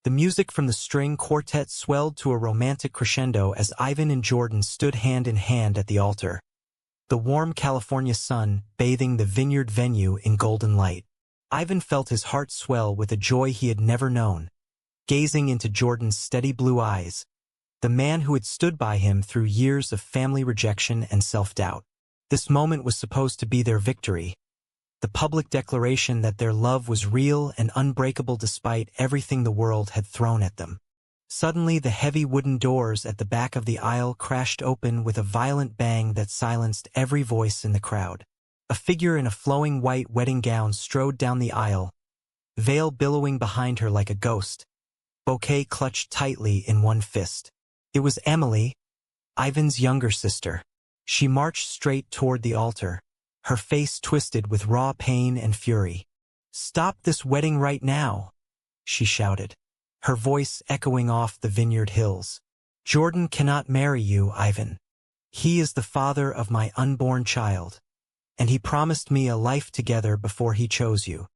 The music from the string quartet swelled to a romantic crescendo as Ivan and Jordan stood hand in hand at the altar, the warm California sun bathing the vineyard venue in golden light. Ivan felt his heart swell with a joy he had never known, gazing into Jordan's steady blue eyes, the man who had stood by him through years of family rejection and self-doubt. This moment was supposed to be their victory, the public declaration that their love was real and unbreakable despite everything the world had thrown at them. Suddenly, the heavy wooden doors at the back of the aisle crashed open with a violent bang that silenced every voice in the crowd. A figure in a flowing white wedding gown strode down the aisle, veil billowing behind her like a ghost, bouquet clutched tightly in one fist. It was Emily, Ivan's younger sister. She marched straight toward the altar, her face twisted with raw pain and fury. "Stop this wedding right now," she shouted, her voice echoing off the vineyard hills. "Jordan cannot marry you, Ivan. He is the father of my unborn child, and he promised me a life together before he chose you."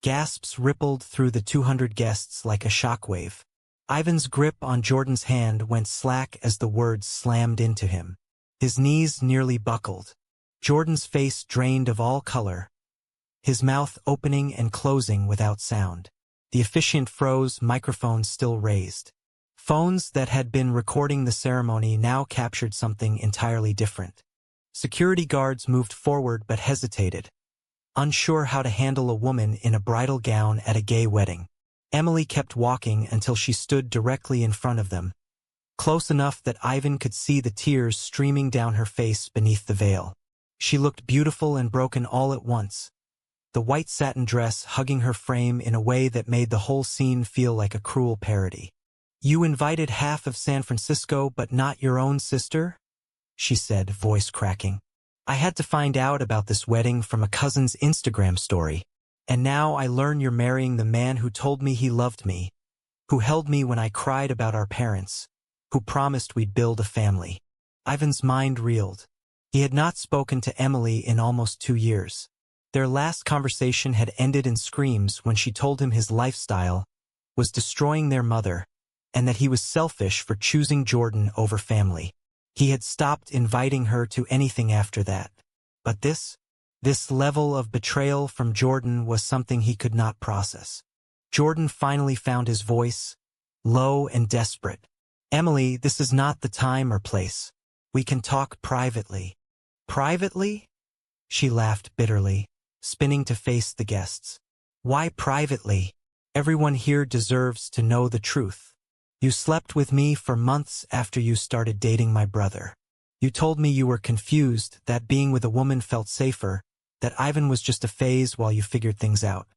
Gasps rippled through the 200 guests like a shockwave. Ivan's grip on Jordan's hand went slack as the words slammed into him. His knees nearly buckled. Jordan's face drained of all color, his mouth opening and closing without sound. The officiant froze, microphone still raised. Phones that had been recording the ceremony now captured something entirely different. Security guards moved forward but hesitated, unsure how to handle a woman in a bridal gown at a gay wedding. Emily kept walking until she stood directly in front of them, close enough that Ivan could see the tears streaming down her face beneath the veil. She looked beautiful and broken all at once, the white satin dress hugging her frame in a way that made the whole scene feel like a cruel parody. "You invited half of San Francisco but not your own sister?" she said, voice cracking. "I had to find out about this wedding from a cousin's Instagram story, and now I learn you're marrying the man who told me he loved me, who held me when I cried about our parents, who promised we'd build a family." Ivan's mind reeled. He had not spoken to Emily in almost 2 years. Their last conversation had ended in screams when she told him his lifestyle was destroying their mother, and that he was selfish for choosing Jordan over family. He had stopped inviting her to anything after that. But this level of betrayal from Jordan was something he could not process. Jordan finally found his voice, low and desperate. "Emily, this is not the time or place. We can talk privately." "Privately?" She laughed bitterly, spinning to face the guests. "Why privately? Everyone here deserves to know the truth. You slept with me for months after you started dating my brother. You told me you were confused, that being with a woman felt safer, that Ivan was just a phase while you figured things out.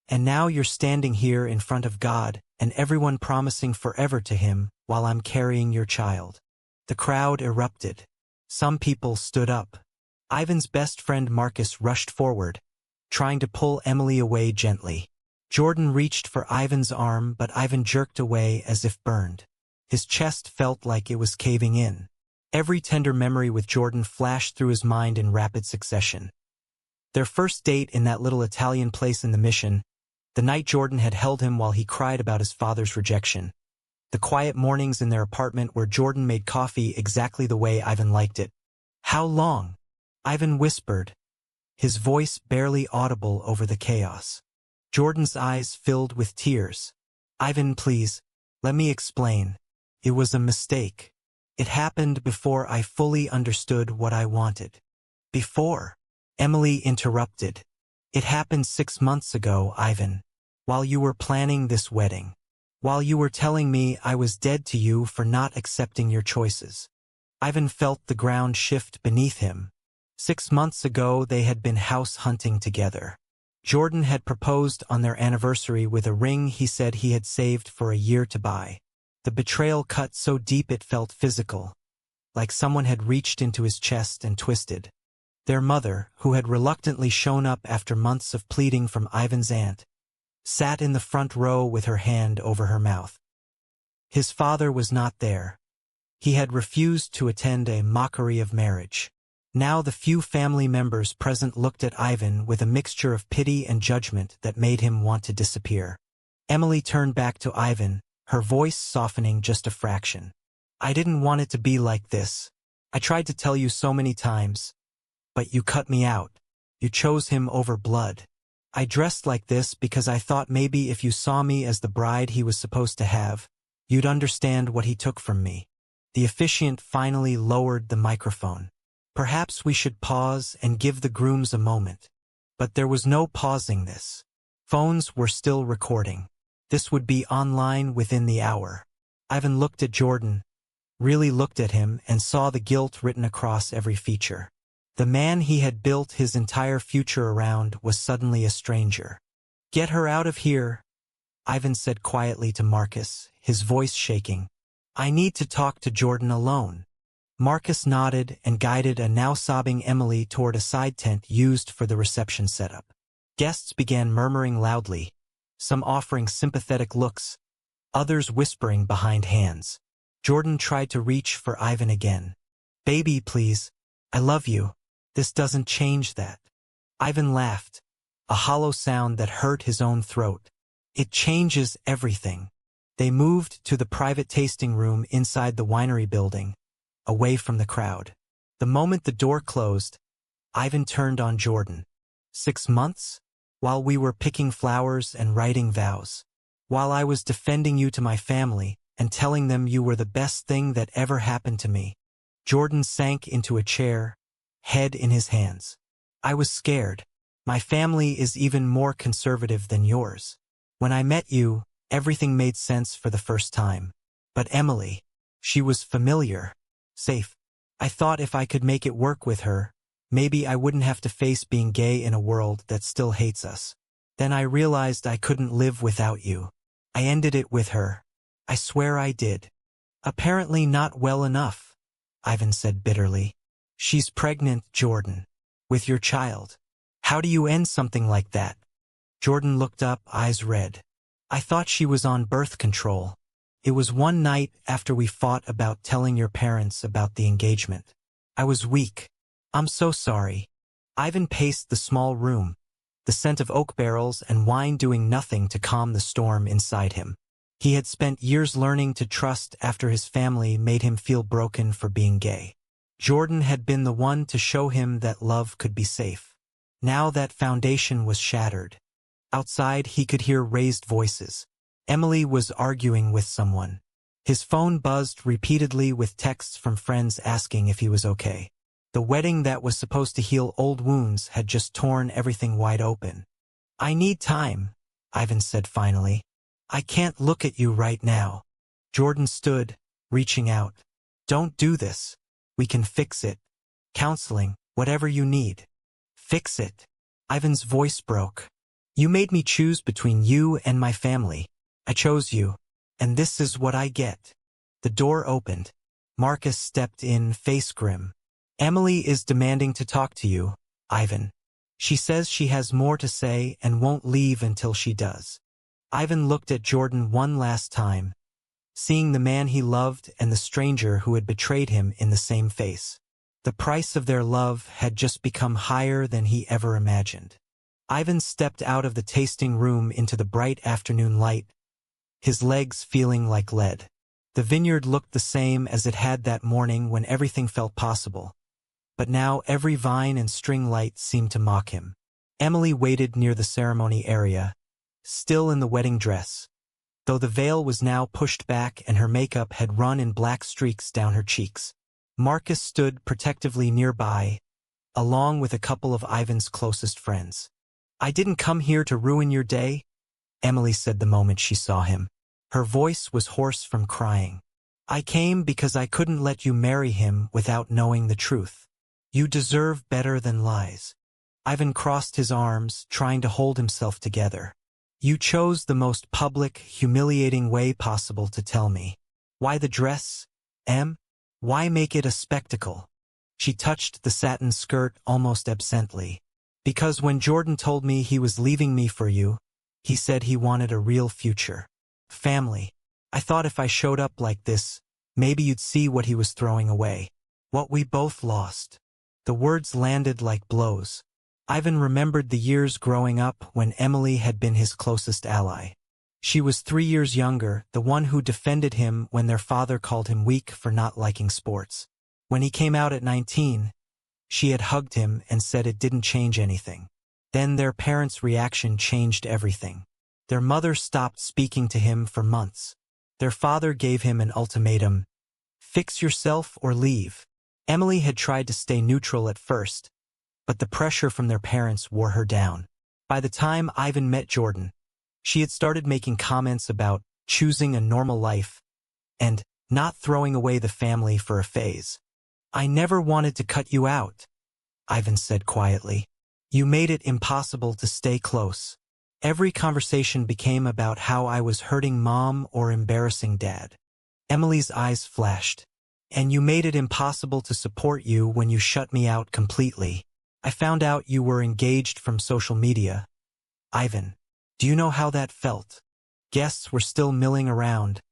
And now you're standing here in front of God and everyone promising forever to him while I'm carrying your child." The crowd erupted. Some people stood up. Ivan's best friend Marcus rushed forward, trying to pull Emily away gently. Jordan reached for Ivan's arm, but Ivan jerked away as if burned. His chest felt like it was caving in. Every tender memory with Jordan flashed through his mind in rapid succession. Their first date in that little Italian place in the Mission, the night Jordan had held him while he cried about his father's rejection. The quiet mornings in their apartment where Jordan made coffee exactly the way Ivan liked it. "How long?" Ivan whispered, his voice barely audible over the chaos. Jordan's eyes filled with tears. "Ivan, please, let me explain. It was a mistake. It happened before I fully understood what I wanted." "Before?" Emily interrupted. "It happened 6 months ago, Ivan, while you were planning this wedding. While you were telling me I was dead to you for not accepting your choices." Ivan felt the ground shift beneath him. 6 months ago they had been house hunting together. Jordan had proposed on their anniversary with a ring he said he had saved for a year to buy. The betrayal cut so deep it felt physical, like someone had reached into his chest and twisted. Their mother, who had reluctantly shown up after months of pleading from Ivan's aunt, sat in the front row with her hand over her mouth. His father was not there. He had refused to attend a mockery of marriage. Now the few family members present looked at Ivan with a mixture of pity and judgment that made him want to disappear. Emily turned back to Ivan, her voice softening just a fraction. I didn't want it to be like this. I tried to tell you so many times. But you cut me out. You chose him over blood. I dressed like this because I thought maybe if you saw me as the bride he was supposed to have, you'd understand what he took from me. The officiant finally lowered the microphone. Perhaps we should pause and give the grooms a moment. But there was no pausing this. Phones were still recording. This would be online within the hour. Ivan looked at Jordan, really looked at him, and saw the guilt written across every feature. The man he had built his entire future around was suddenly a stranger. "Get her out of here," Ivan said quietly to Marcus, his voice shaking. "I need to talk to Jordan alone." Marcus nodded and guided a now sobbing Emily toward a side tent used for the reception setup. Guests began murmuring loudly, some offering sympathetic looks, others whispering behind hands. Jordan tried to reach for Ivan again. "Baby, please. I love you. This doesn't change that." Ivan laughed, a hollow sound that hurt his own throat. "It changes everything." They moved to the private tasting room inside the winery building, away from the crowd. The moment the door closed, Ivan turned on Jordan. 6 months? While we were picking flowers and writing vows. While I was defending you to my family and telling them you were the best thing that ever happened to me. Jordan sank into a chair, head in his hands. "I was scared. My family is even more conservative than yours. When I met you, everything made sense for the first time. But Emily, she was familiar, safe. I thought if I could make it work with her, maybe I wouldn't have to face being gay in a world that still hates us. Then I realized I couldn't live without you. I ended it with her. I swear I did." "Apparently not well enough," Ivan said bitterly. "She's pregnant, Jordan. With your child. How do you end something like that?" Jordan looked up, eyes red. "I thought she was on birth control. It was one night after we fought about telling your parents about the engagement. I was weak. I'm so sorry." Ivan paced the small room, the scent of oak barrels and wine doing nothing to calm the storm inside him. He had spent years learning to trust after his family made him feel broken for being gay. Jordan had been the one to show him that love could be safe. Now that foundation was shattered. Outside he could hear raised voices. Emily was arguing with someone. His phone buzzed repeatedly with texts from friends asking if he was okay. The wedding that was supposed to heal old wounds had just torn everything wide open. "I need time," Ivan said finally. "I can't look at you right now." Jordan stood, reaching out. "Don't do this. We can fix it. Counseling, whatever you need. Fix it." Ivan's voice broke. "You made me choose between you and my family. I chose you, and this is what I get." The door opened. Marcus stepped in, face grim. "Emily is demanding to talk to you, Ivan. She says she has more to say and won't leave until she does." Ivan looked at Jordan one last time, seeing the man he loved and the stranger who had betrayed him in the same face. The price of their love had just become higher than he ever imagined. Ivan stepped out of the tasting room into the bright afternoon light, his legs feeling like lead. The vineyard looked the same as it had that morning when everything felt possible. But now every vine and string light seemed to mock him. Emily waited near the ceremony area, still in the wedding dress, though the veil was now pushed back and her makeup had run in black streaks down her cheeks. Marcus stood protectively nearby, along with a couple of Ivan's closest friends. "I didn't come here to ruin your day," Emily said the moment she saw him. Her voice was hoarse from crying. "I came because I couldn't let you marry him without knowing the truth. You deserve better than lies." Ivan crossed his arms, trying to hold himself together. "You chose the most public, humiliating way possible to tell me. Why the dress, Em? Why make it a spectacle?" She touched the satin skirt almost absently. "Because when Jordan told me he was leaving me for you, he said he wanted a real future. Family. I thought if I showed up like this, maybe you'd see what he was throwing away. What we both lost." The words landed like blows. Ivan remembered the years growing up when Emily had been his closest ally. She was 3 years younger, the one who defended him when their father called him weak for not liking sports. When he came out at 19, she had hugged him and said it didn't change anything. Then their parents' reaction changed everything. Their mother stopped speaking to him for months. Their father gave him an ultimatum: fix yourself or leave. Emily had tried to stay neutral at first, but the pressure from their parents wore her down. By the time Ivan met Jordan, she had started making comments about choosing a normal life and not throwing away the family for a phase. "I never wanted to cut you out," Ivan said quietly. "You made it impossible to stay close. Every conversation became about how I was hurting Mom or embarrassing Dad." Emily's eyes flashed. "And you made it impossible to support you when you shut me out completely. I found out you were engaged from social media. Ivan, do you know how that felt?" Guests were still milling around,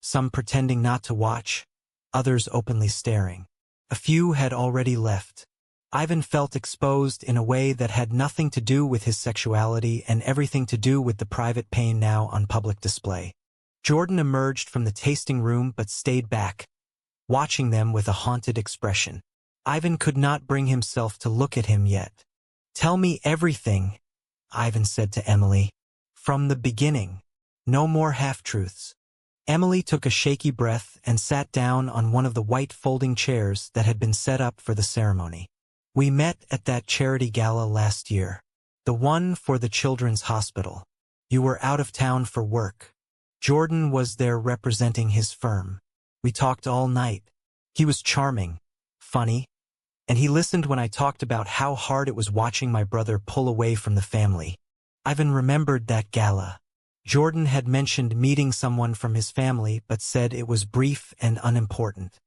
some pretending not to watch, others openly staring. A few had already left. Ivan felt exposed in a way that had nothing to do with his sexuality and everything to do with the private pain now on public display. Jordan emerged from the tasting room but stayed back, watching them with a haunted expression. Ivan could not bring himself to look at him yet. "Tell me everything," Ivan said to Emily. "From the beginning. No more half-truths." Emily took a shaky breath and sat down on one of the white folding chairs that had been set up for the ceremony. "We met at that charity gala last year. The one for the Children's Hospital. You were out of town for work. Jordan was there representing his firm. We talked all night. He was charming, funny, and he listened when I talked about how hard it was watching my brother pull away from the family." Ivan remembered that gala. Jordan had mentioned meeting someone from his family but said it was brief and unimportant.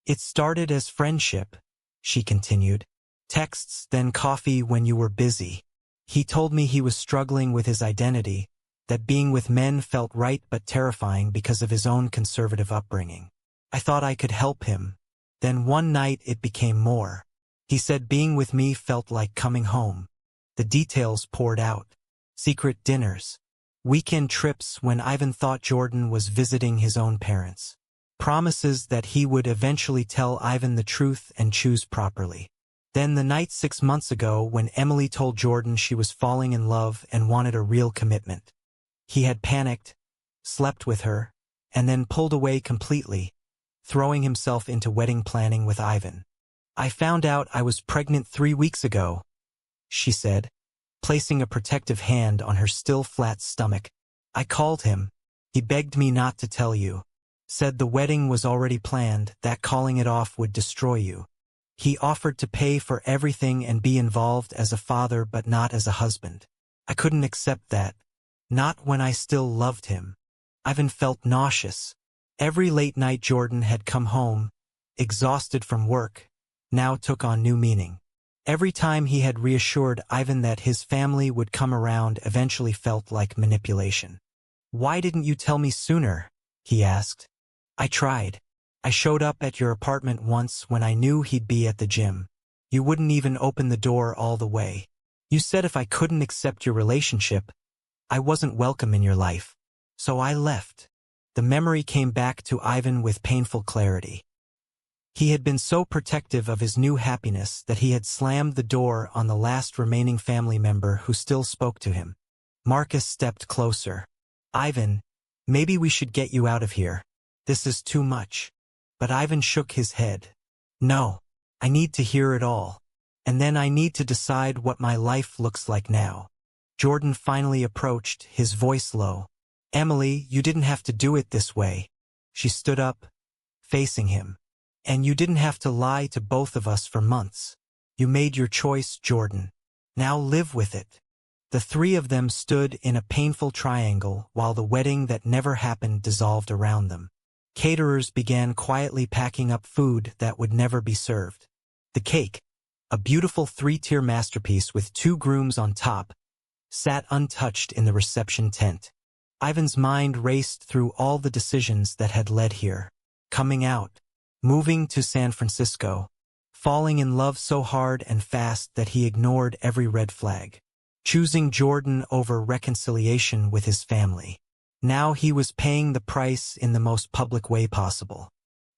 "It started as friendship," she continued. "Texts, then coffee when you were busy. He told me he was struggling with his identity, that being with men felt right but terrifying because of his own conservative upbringing. I thought I could help him. Then one night it became more. He said being with me felt like coming home. The details poured out. Secret dinners. Weekend trips when Ivan thought Jordan was visiting his own parents. Promises that he would eventually tell Ivan the truth and choose properly. Then the night 6 months ago when Emily told Jordan she was falling in love and wanted a real commitment. He had panicked, slept with her, and then pulled away completely, throwing himself into wedding planning with Ivan. "I found out I was pregnant 3 weeks ago," she said, placing a protective hand on her still flat stomach. "I called him. He begged me not to tell you. Said the wedding was already planned, that calling it off would destroy you. He offered to pay for everything and be involved as a father but not as a husband. I couldn't accept that. Not when I still loved him." Ivan felt nauseous. Every late night Jordan had come home, exhausted from work, now took on new meaning. Every time he had reassured Ivan that his family would come around eventually felt like manipulation. "Why didn't you tell me sooner?" he asked. "I tried. I showed up at your apartment once when I knew he'd be at the gym. You wouldn't even open the door all the way. You said if I couldn't accept your relationship, I wasn't welcome in your life. So I left." The memory came back to Ivan with painful clarity. He had been so protective of his new happiness that he had slammed the door on the last remaining family member who still spoke to him. Marcus stepped closer. "Ivan, maybe we should get you out of here. This is too much." But Ivan shook his head. "No, I need to hear it all. And then I need to decide what my life looks like now." Jordan finally approached, his voice low. "Emily, you didn't have to do it this way." She stood up, facing him. "And you didn't have to lie to both of us for months. You made your choice, Jordan. Now live with it." The three of them stood in a painful triangle while the wedding that never happened dissolved around them. Caterers began quietly packing up food that would never be served. The cake, a beautiful 3-tier masterpiece with 2 grooms on top, sat untouched in the reception tent. Ivan's mind raced through all the decisions that had led here. Coming out, moving to San Francisco, falling in love so hard and fast that he ignored every red flag, choosing Jordan over reconciliation with his family. Now he was paying the price in the most public way possible.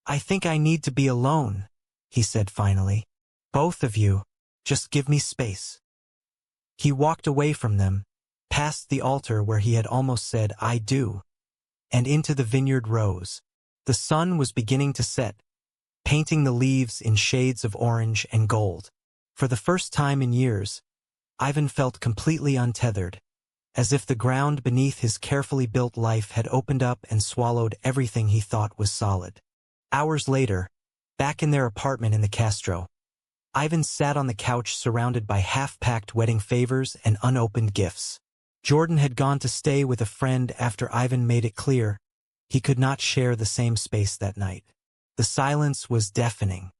"I think I need to be alone," he said finally. "Both of you, just give me space." He walked away from them, past the altar where he had almost said, "I do," and into the vineyard rows. The sun was beginning to set, painting the leaves in shades of orange and gold. For the first time in years, Ivan felt completely untethered, as if the ground beneath his carefully built life had opened up and swallowed everything he thought was solid. Hours later, back in their apartment in the Castro, Ivan sat on the couch surrounded by half-packed wedding favors and unopened gifts. Jordan had gone to stay with a friend after Ivan made it clear he could not share the same space that night. The silence was deafening.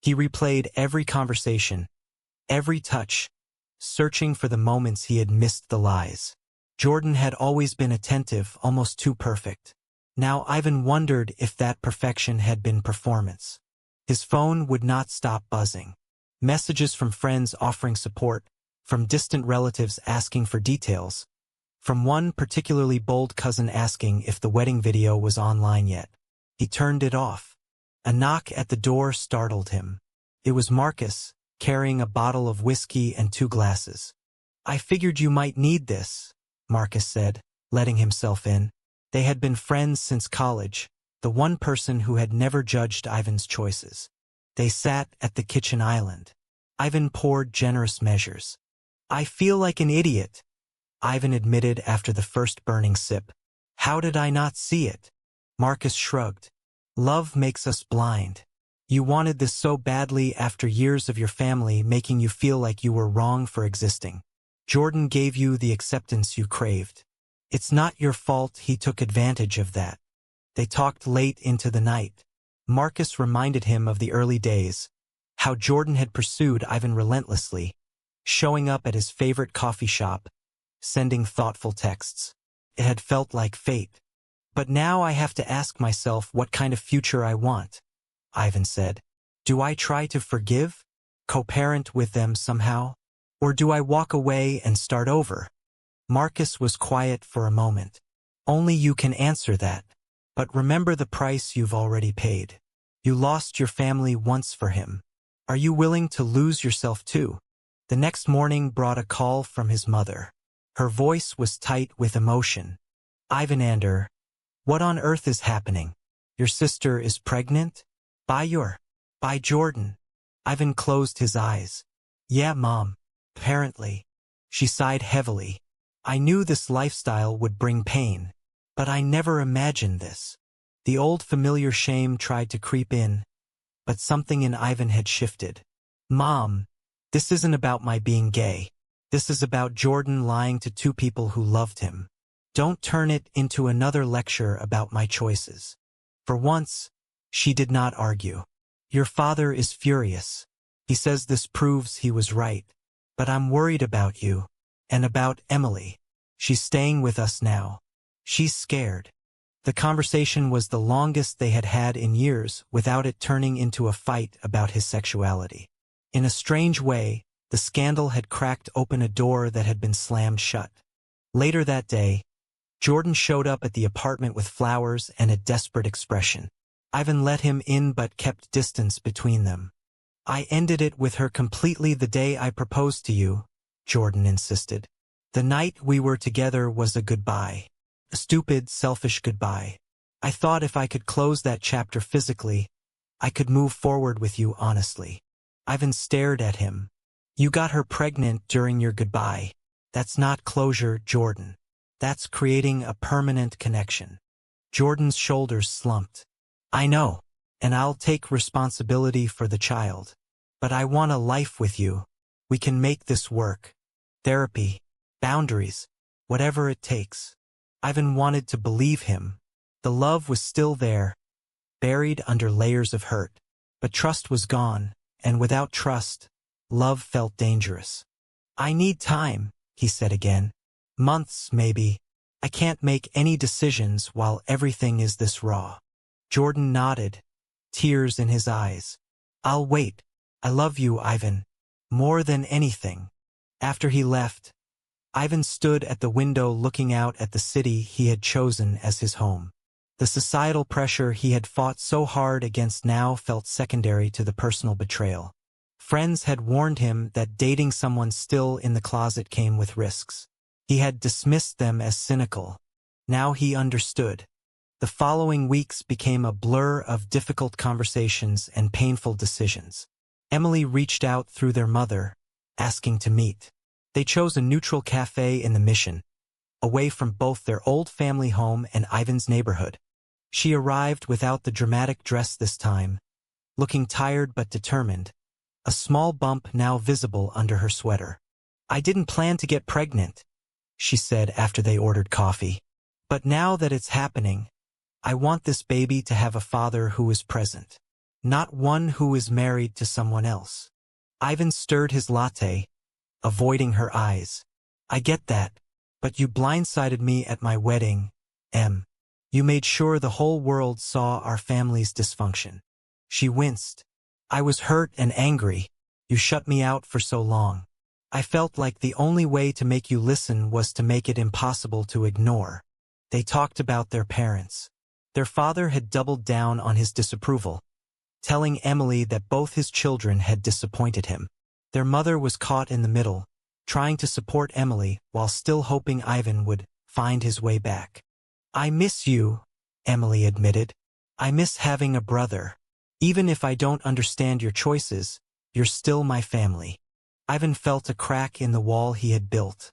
He replayed every conversation, every touch, searching for the moments he had missed the lies. Jordan had always been attentive, almost too perfect. Now Ivan wondered if that perfection had been performance. His phone would not stop buzzing. Messages from friends offering support, from distant relatives asking for details, from one particularly bold cousin asking if the wedding video was online yet. He turned it off. A knock at the door startled him. It was Marcus, carrying a bottle of whiskey and 2 glasses. "I figured you might need this," Marcus said, letting himself in. They had been friends since college, the one person who had never judged Ivan's choices. They sat at the kitchen island. Ivan poured generous measures. "I feel like an idiot," Ivan admitted after the first burning sip. "How did I not see it?" Marcus shrugged. "Love makes us blind. You wanted this so badly after years of your family making you feel like you were wrong for existing. Jordan gave you the acceptance you craved. It's not your fault he took advantage of that." They talked late into the night. Marcus reminded him of the early days, how Jordan had pursued Ivan relentlessly, showing up at his favorite coffee shop, sending thoughtful texts. It had felt like fate. "But now I have to ask myself what kind of future I want," Ivan said. "Do I try to forgive, co-parent with them somehow? Or do I walk away and start over?" Marcus was quiet for a moment. "Only you can answer that. But remember the price you've already paid. You lost your family once for him. Are you willing to lose yourself too?" The next morning brought a call from his mother. Her voice was tight with emotion. "Ivan Ander, what on earth is happening? Your sister is pregnant? By Jordan." Ivan closed his eyes. "Yeah, Mom. Apparently." She sighed heavily. "I knew this lifestyle would bring pain, but I never imagined this." The old familiar shame tried to creep in, but something in Ivan had shifted. "Mom, this isn't about my being gay. This is about Jordan lying to 2 people who loved him. Don't turn it into another lecture about my choices." For once, she did not argue. "Your father is furious. He says this proves he was right. But I'm worried about you, and about Emily. She's staying with us now. She's scared." The conversation was the longest they had had in years without it turning into a fight about his sexuality. In a strange way, the scandal had cracked open a door that had been slammed shut. Later that day, Jordan showed up at the apartment with flowers and a desperate expression. Ivan let him in but kept distance between them. "I ended it with her completely the day I proposed to you," Jordan insisted. "The night we were together was a goodbye. A stupid, selfish goodbye. I thought if I could close that chapter physically, I could move forward with you honestly." Ivan stared at him. "You got her pregnant during your goodbye. That's not closure, Jordan. That's creating a permanent connection." Jordan's shoulders slumped. "I know, and I'll take responsibility for the child. But I want a life with you. We can make this work. Therapy, boundaries, whatever it takes." Ivan wanted to believe him. The love was still there, buried under layers of hurt. But trust was gone, and without trust, love felt dangerous. "I need time," he said again. "Months, maybe. I can't make any decisions while everything is this raw." Jordan nodded, tears in his eyes. "I'll wait. I love you, Ivan. More than anything." After he left, Ivan stood at the window looking out at the city he had chosen as his home. The societal pressure he had fought so hard against now felt secondary to the personal betrayal. Friends had warned him that dating someone still in the closet came with risks. He had dismissed them as cynical. Now he understood. The following weeks became a blur of difficult conversations and painful decisions. Emily reached out through their mother, asking to meet. They chose a neutral cafe in the Mission, away from both their old family home and Ivan's neighborhood. She arrived without the dramatic dress this time, looking tired but determined, a small bump now visible under her sweater. "I didn't plan to get pregnant," she said after they ordered coffee. "But now that it's happening, I want this baby to have a father who is present, not one who is married to someone else." Ivan stirred his latte, avoiding her eyes. "I get that, but you blindsided me at my wedding, Em. You made sure the whole world saw our family's dysfunction." She winced. "I was hurt and angry. You shut me out for so long. I felt like the only way to make you listen was to make it impossible to ignore." They talked about their parents. Their father had doubled down on his disapproval, telling Emily that both his children had disappointed him. Their mother was caught in the middle, trying to support Emily while still hoping Ivan would find his way back. "I miss you," Emily admitted. "I miss having a brother. Even if I don't understand your choices, you're still my family." Ivan felt a crack in the wall he had built.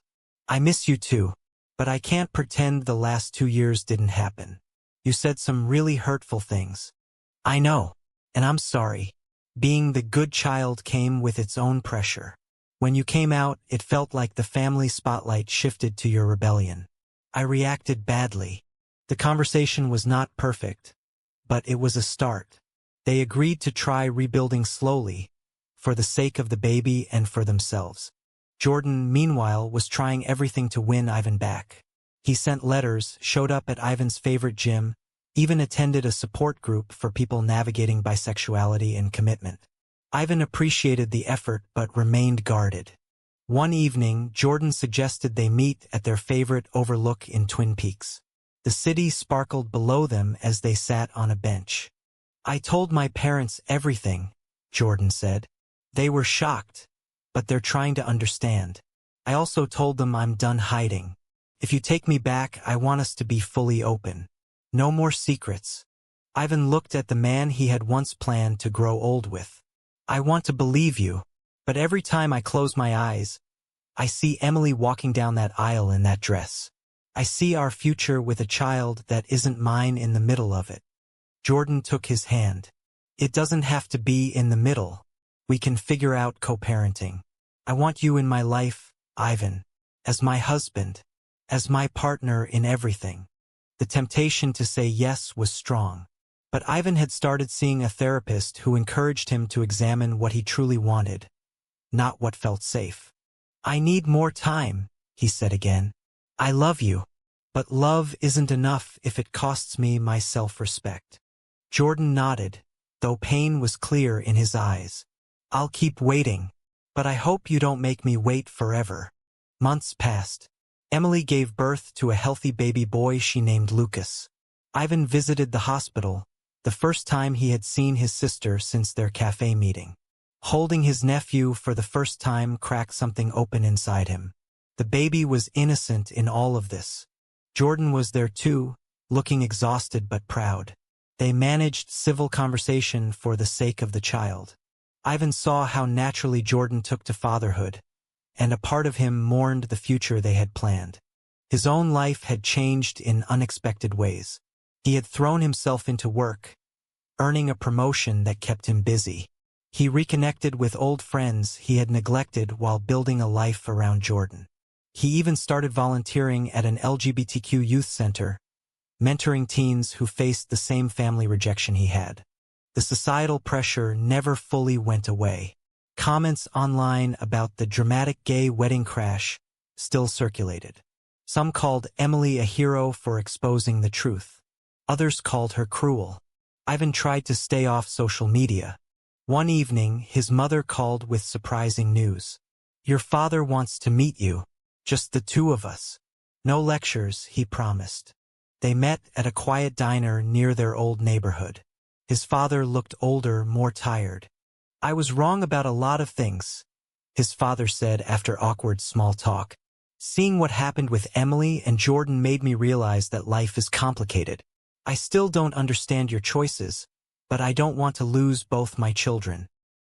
"I miss you too, but I can't pretend the last 2 years didn't happen. You said some really hurtful things." "I know, and I'm sorry. Being the good child came with its own pressure. When you came out, it felt like the family spotlight shifted to your rebellion. I reacted badly." The conversation was not perfect, but it was a start. They agreed to try rebuilding slowly, for the sake of the baby and for themselves. Jordan, meanwhile, was trying everything to win Ivan back. He sent letters, showed up at Ivan's favorite gym, even attended a support group for people navigating bisexuality and commitment. Ivan appreciated the effort but remained guarded. One evening, Jordan suggested they meet at their favorite overlook in Twin Peaks. The city sparkled below them as they sat on a bench. "I told my parents everything," Jordan said. "They were shocked, but they're trying to understand. I also told them I'm done hiding. If you take me back, I want us to be fully open. No more secrets." Ivan looked at the man he had once planned to grow old with. "I want to believe you, but every time I close my eyes, I see Emily walking down that aisle in that dress. I see our future with a child that isn't mine in the middle of it." Jordan took his hand. "It doesn't have to be in the middle. We can figure out co-parenting. I want you in my life, Ivan, as my husband, as my partner in everything." The temptation to say yes was strong. But Ivan had started seeing a therapist who encouraged him to examine what he truly wanted, not what felt safe. "I need more time," he said again. "I love you, but love isn't enough if it costs me my self-respect." Jordan nodded, though pain was clear in his eyes. "I'll keep waiting, but I hope you don't make me wait forever." Months passed. Emily gave birth to a healthy baby boy she named Lucas. Ivan visited the hospital, the first time he had seen his sister since their cafe meeting. Holding his nephew for the first time cracked something open inside him. The baby was innocent in all of this. Jordan was there too, looking exhausted but proud. They managed civil conversation for the sake of the child. Ivan saw how naturally Jordan took to fatherhood, and a part of him mourned the future they had planned. His own life had changed in unexpected ways. He had thrown himself into work, earning a promotion that kept him busy. He reconnected with old friends he had neglected while building a life around Jordan. He even started volunteering at an LGBTQ youth center, mentoring teens who faced the same family rejection he had. The societal pressure never fully went away. Comments online about the dramatic gay wedding crash still circulated. Some called Emily a hero for exposing the truth. Others called her cruel. Ivan tried to stay off social media. One evening, his mother called with surprising news. "Your father wants to meet you," Just the two of us. No lectures, he promised. They met at a quiet diner near their old neighborhood. His father looked older, more tired. I was wrong about a lot of things, his father said after awkward small talk. Seeing what happened with Emily and Jordan made me realize that life is complicated. I still don't understand your choices, but I don't want to lose both my children.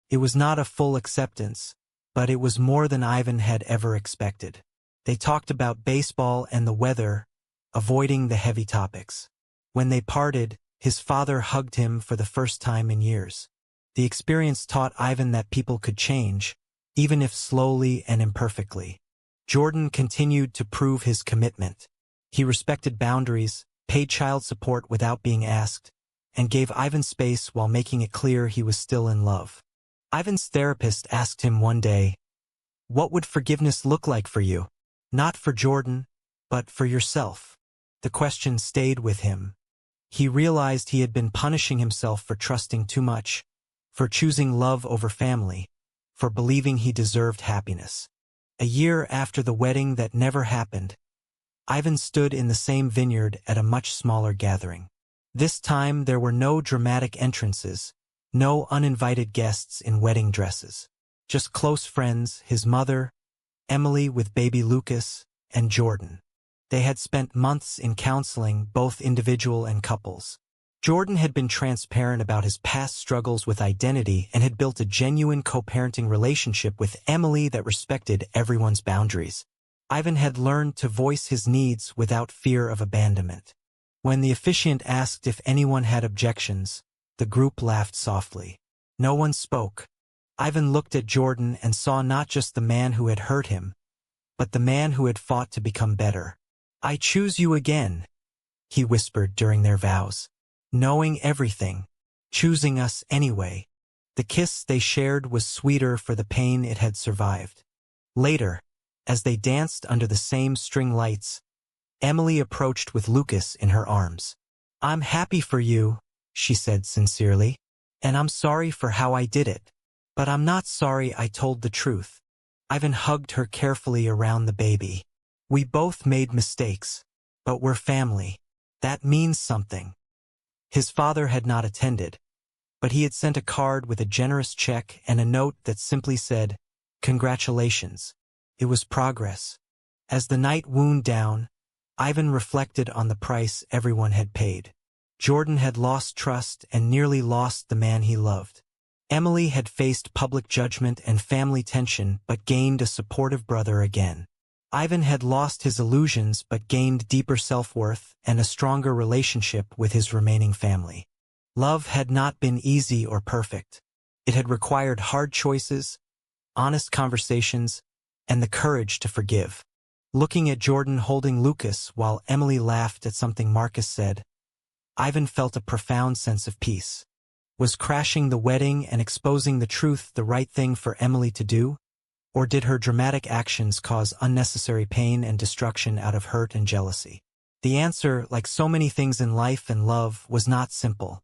It was not a full acceptance, but it was more than Ivan had ever expected. They talked about baseball and the weather, avoiding the heavy topics. When they parted, his father hugged him for the first time in years. The experience taught Ivan that people could change, even if slowly and imperfectly. Jordan continued to prove his commitment. He respected boundaries, paid child support without being asked, and gave Ivan space while making it clear he was still in love. Ivan's therapist asked him one day, "What would forgiveness look like for you? Not for Jordan, but for yourself." The question stayed with him. He realized he had been punishing himself for trusting too much, for choosing love over family, for believing he deserved happiness. A year after the wedding that never happened, Ivan stood in the same vineyard at a much smaller gathering. This time there were no dramatic entrances, no uninvited guests in wedding dresses. Just close friends, his mother, Emily with baby Lucas, and Jordan. They had spent months in counseling, both individual and couples. Jordan had been transparent about his past struggles with identity and had built a genuine co-parenting relationship with Emily that respected everyone's boundaries. Ivan had learned to voice his needs without fear of abandonment. When the officiant asked if anyone had objections, the group laughed softly. No one spoke. Ivan looked at Jordan and saw not just the man who had hurt him, but the man who had fought to become better. "I choose you again," he whispered during their vows. "Knowing everything, choosing us anyway." The kiss they shared was sweeter for the pain it had survived. Later, as they danced under the same string lights, Emily approached with Lucas in her arms. "I'm happy for you," she said sincerely, "and I'm sorry for how I did it. But I'm not sorry I told the truth." Ivan hugged her carefully around the baby. "We both made mistakes, but we're family. That means something." His father had not attended, but he had sent a card with a generous check and a note that simply said, "Congratulations." It was progress. As the night wound down, Ivan reflected on the price everyone had paid. Jordan had lost trust and nearly lost the man he loved. Emily had faced public judgment and family tension but gained a supportive brother again. Ivan had lost his illusions but gained deeper self-worth and a stronger relationship with his remaining family. Love had not been easy or perfect. It had required hard choices, honest conversations, and the courage to forgive. Looking at Jordan holding Lucas while Emily laughed at something Marcus said, Ivan felt a profound sense of peace. Was crashing the wedding and exposing the truth the right thing for Emily to do? Or did her dramatic actions cause unnecessary pain and destruction out of hurt and jealousy? The answer, like so many things in life and love, was not simple.